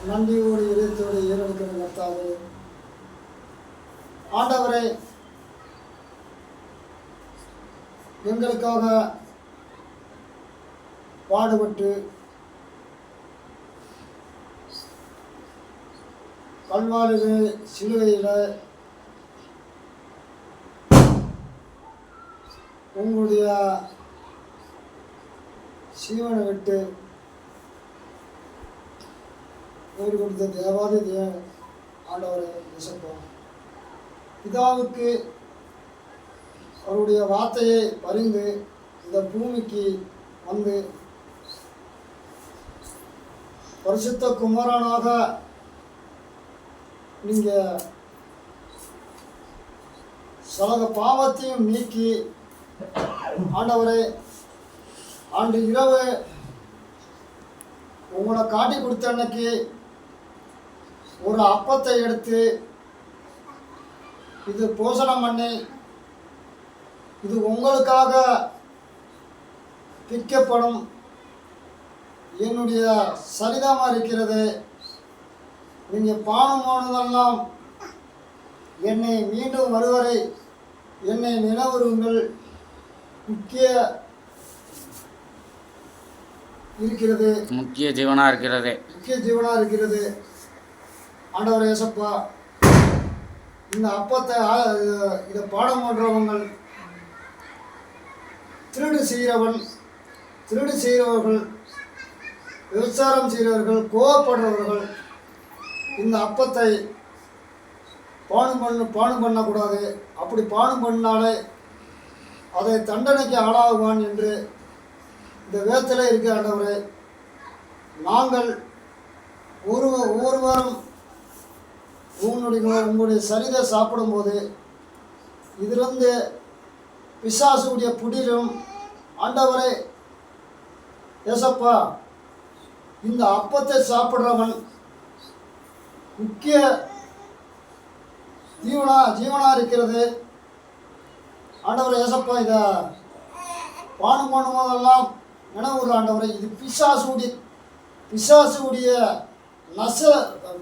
நன்றியோடு இதயத்தோடு ஏறெடுக்கிற கர்த்தாவே, ஆண்டவரே, எங்களுக்காக பாடுபட்டு கல்வாரிலே சிலுவையில் உங்களுடைய சீவனை விட்டு உயிர் கொடுத்த தேவாதி ஆண்டவரை இசப்போம். பிதாவுக்கு அவருடைய வார்த்தையை பறிந்து இந்த பூமிக்கு வந்து பரிசுத்த குமாரனாக நீங்கள் சகல பாவத்தையும் நீக்கி ஆண்டவரை அன்று இரவு உங்களை காட்டி கொடுத்த அன்னைக்கு ஒரு அப்பத்தை எடுத்து இது போசனம் பண்ணி இது உங்களுக்காக பிற்கப்படும் என்னுடைய சரிதமாக இருக்கிறது, நீங்கள் பானம் போனதெல்லாம் என்னை மீண்டும் வருவரை என்னை நினைவுறுங்கள் முக்கிய ஜீவனாக இருக்கிறது. ஆண்டவர் இயேசப்பா, இந்த அப்பத்தை இதை பாடம் பண்ணுறவங்க திருடு செய்கிறவர்கள், விபச்சாரம் செய்கிறவர்கள், கோவப்படுறவர்கள் இந்த அப்பத்தை பானம் பண்ணக்கூடாது. அப்படி பானம் பண்ணாலே அதை தண்டனைக்கு ஆளாகுவான் என்று இந்த வேதத்தில் இருக்க ஆண்டவரே, நாங்கள் ஒவ்வொருவரும் உங்களுடைய சரிதை சாப்பிடும்போது இதிலிருந்து பிசாசுடைய புடிலும் ஆண்டவரே ஏசப்பா, இந்த அப்பத்தை சாப்பிட்றவன் முக்கிய ஜீவனாக இருக்கிறது. ஆண்டவரை ஏசப்பா, இதை பானம் பண்ணும்போதெல்லாம் நினைவுற ஆண்டவரை, இது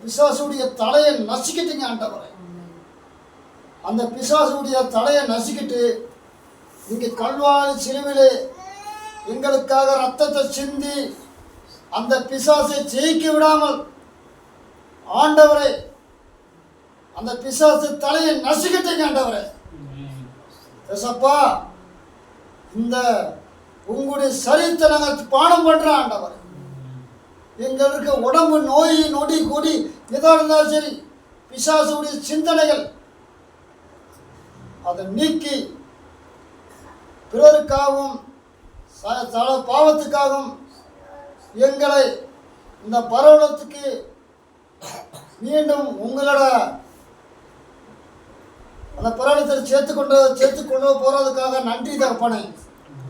பிசாசுடைய தலையை நசுக்கிட்டீங்க ஆண்டவரை. அந்த பிசாசுடைய தலையை நசுக்கிட்டு நீங்கள் கல்வாரி சிலுவிலே எங்களுக்காக ரத்தத்தை சிந்தி அந்த பிசாசை ஜெயிக்க விடாமல் ஆண்டவரை அந்த பிசாசு தலையை நசுக்கிட்டீங்க ஆண்டவரை. ஏசப்பா, இந்த உங்களுடைய சரீரத்தை நாங்கள் பானம் பண்ணுறோம் ஆண்டவர். எங்களுக்கு உடம்பு நோய் நொடி கொடி எதாக இருந்தாலும் சரி, பிசாசுடைய சிந்தனைகள் அதை நீக்கி பிறருக்காகவும் பாவத்துக்காகவும் எங்களை இந்த பரவலத்துக்கு மீண்டும் உங்களோட அந்த பரவலத்தில் சேர்த்து கொண்டு போகிறதுக்காக நன்றி தகப்பனே.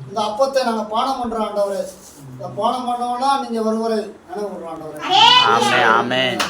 இந்த அப்பத்தை நாங்கள் பானம் பண்ணுறோம் ஆண்டவரே. இந்த பானம் பண்ணோம்னா நீங்கள் வருவரை நினைவு ஆண்டவரே. ஆமென்.